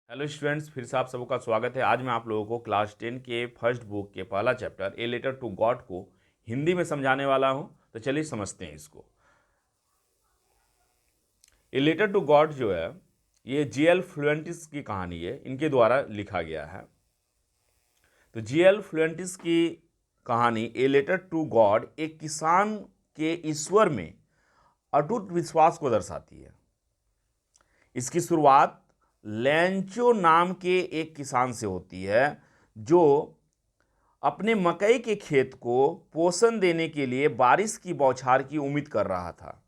Hello students, फिर से आप सबका स्वागत है। आज मैं आप लोगों को क्लास 10 के फर्स्ट बुक के पहला chapter a letter to God को हिंदी में समझाने वाला हूं। तो चलिए समझते हैं इसको। ए लेटर टू गॉड जो है ये जीएल फ्लुएंटिस की कहानी है, इनके द्वारा लिखा गया है। तो जीएल फ्लुएंटिस की कहानी ए लेटर टू गॉड एक किसान के ईश्वर में अटूट विश्वास को दर्शाती है। इसकी शुरुआत लैंचो नाम के एक किसान से होती है जो अपने मकई के खेत को पोषण देने के लिए बारिश की बौछार की उम्मीद कर रहा था।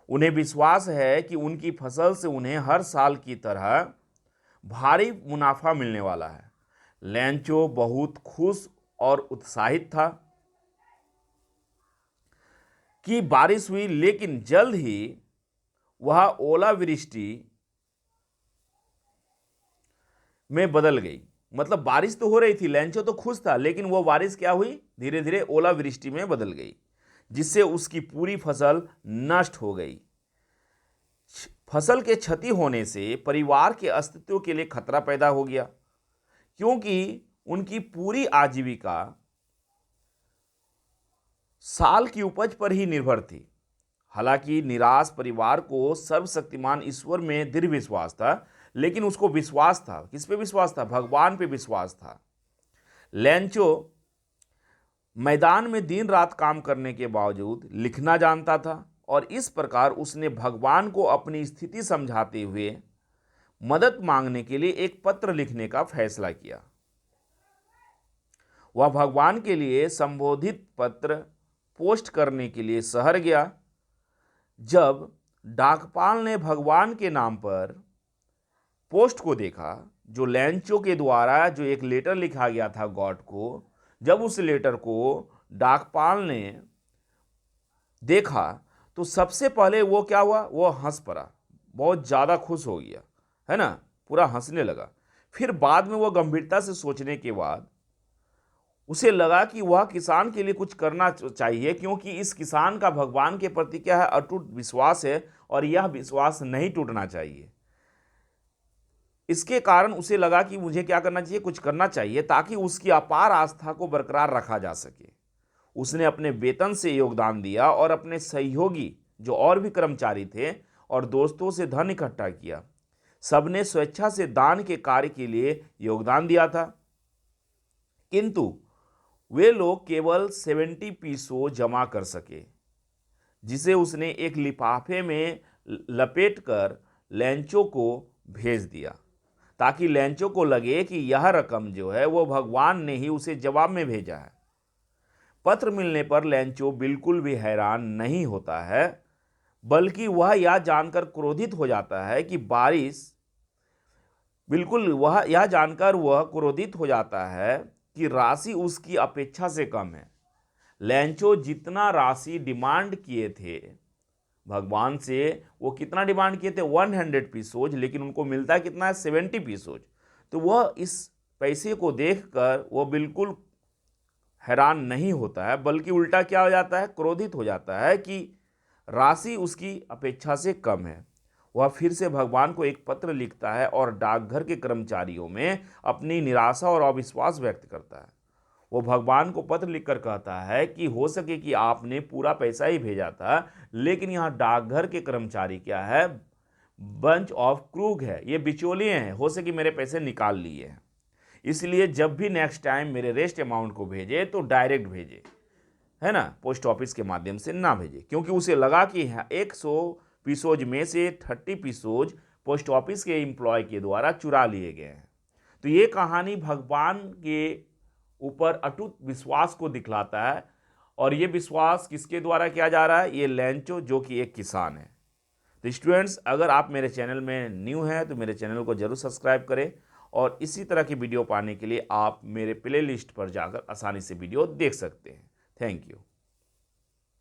उन्हें विश्वास है कि उनकी फसल से उन्हें हर साल की तरह भारी मुनाफा मिलने वाला है। लैंचो बहुत खुश और उत्साहित था कि बारिश हुई, लेकिन जल्द ही वह ओलावृष्टि में बदल गई। मतलब बारिश तो हो रही थी, लैंचो तो खुश था, लेकिन वो बारिश क्या हुई, धीरे धीरे ओलावृष्टि में बदल गई, जिससे उसकी पूरी फसल नष्ट हो गई। फसल के क्षति होने से परिवार के अस्तित्व के लिए खतरा पैदा हो गया, क्योंकि उनकी पूरी आजीविका साल की उपज पर ही निर्भर थी। हालांकि निराश परिवार को सर्वशक्तिमान ईश्वर में दृढ़ विश्वास था, लेकिन उसको विश्वास था, किस पे विश्वास था, भगवान पे विश्वास था। लैंचो मैदान में दिन रात काम करने के बावजूद लिखना जानता था और इस प्रकार उसने भगवान को अपनी स्थिति समझाते हुए मदद मांगने के लिए एक पत्र लिखने का फैसला किया। वह भगवान के लिए संबोधित पत्र पोस्ट करने के लिए शहर गया। जब डाकपाल ने भगवान के नाम पर पोस्ट को देखा, जो लैंचो के द्वारा जो एक लेटर लिखा गया था गॉड को, जब उस लेटर को डाकपाल ने देखा तो सबसे पहले वो क्या हुआ, वो हंस पड़ा, बहुत ज़्यादा खुश हो गया, है ना, पूरा हंसने लगा। फिर बाद में वो गंभीरता से सोचने के बाद उसे लगा कि वह किसान के लिए कुछ करना चाहिए, क्योंकि इस किसान का भगवान के प्रति क्या है, अटूट विश्वास है और यह विश्वास नहीं टूटना चाहिए। इसके कारण उसे लगा कि मुझे क्या करना चाहिए, कुछ करना चाहिए ताकि उसकी अपार आस्था को बरकरार रखा जा सके। उसने अपने वेतन से योगदान दिया और अपने सहयोगी जो और भी कर्मचारी थे और दोस्तों से धन इकट्ठा किया। सबने स्वेच्छा से दान के कार्य के लिए योगदान दिया था, किंतु वे लोग केवल 70 पीसो जमा कर सके, जिसे उसने एक लिफाफे में लपेटकर लैंचो को भेज दिया, ताकि लैंचो को लगे कि यह रकम जो है वो भगवान ने ही उसे जवाब में भेजा है। पत्र मिलने पर लैंचो बिल्कुल भी हैरान नहीं होता है, बल्कि वह यह जानकर क्रोधित हो जाता है कि वह क्रोधित हो जाता है कि राशि उसकी अपेक्षा से कम है। लैंचो जितना राशि डिमांड किए थे भगवान से, वो कितना डिमांड किए थे, 100 पीसोज, लेकिन उनको मिलता है कितना है, 70 पीसोज। तो वह इस पैसे को देखकर वो बिल्कुल हैरान नहीं होता है, बल्कि उल्टा क्या हो जाता है, क्रोधित हो जाता है कि राशि उसकी अपेक्षा से कम है। वह फिर से भगवान को एक पत्र लिखता है और डाकघर के कर्मचारियों में अपनी निराशा और अविश्वास व्यक्त करता है। वो भगवान को पत्र लिखकर कहता है कि हो सके कि आपने पूरा पैसा ही भेजा था, लेकिन यहाँ डाकघर के कर्मचारी क्या है, बंच ऑफ क्रूग है, ये बिचौलिए हैं, हो सके मेरे पैसे निकाल लिए हैं। इसलिए जब भी नेक्स्ट टाइम मेरे रेस्ट अमाउंट को भेजे तो डायरेक्ट भेजे, है ना, पोस्ट ऑफिस के माध्यम से ना भेजे, क्योंकि उसे लगा कि 100 पीसोज में से 30 पीसोज पोस्ट ऑफिस के एम्प्लॉय के द्वारा चुरा लिए गए हैं। तो ये कहानी भगवान के ऊपर अटूट विश्वास को दिखलाता है, और ये विश्वास किसके द्वारा किया जा रहा है, ये लैंचो जो कि एक किसान है। तो स्टूडेंट्स, अगर आप मेरे चैनल में न्यू हैं तो मेरे चैनल को जरूर सब्सक्राइब करें, और इसी तरह की वीडियो पाने के लिए आप मेरे प्ले लिस्ट पर जाकर आसानी से वीडियो देख सकते हैं। Thank you.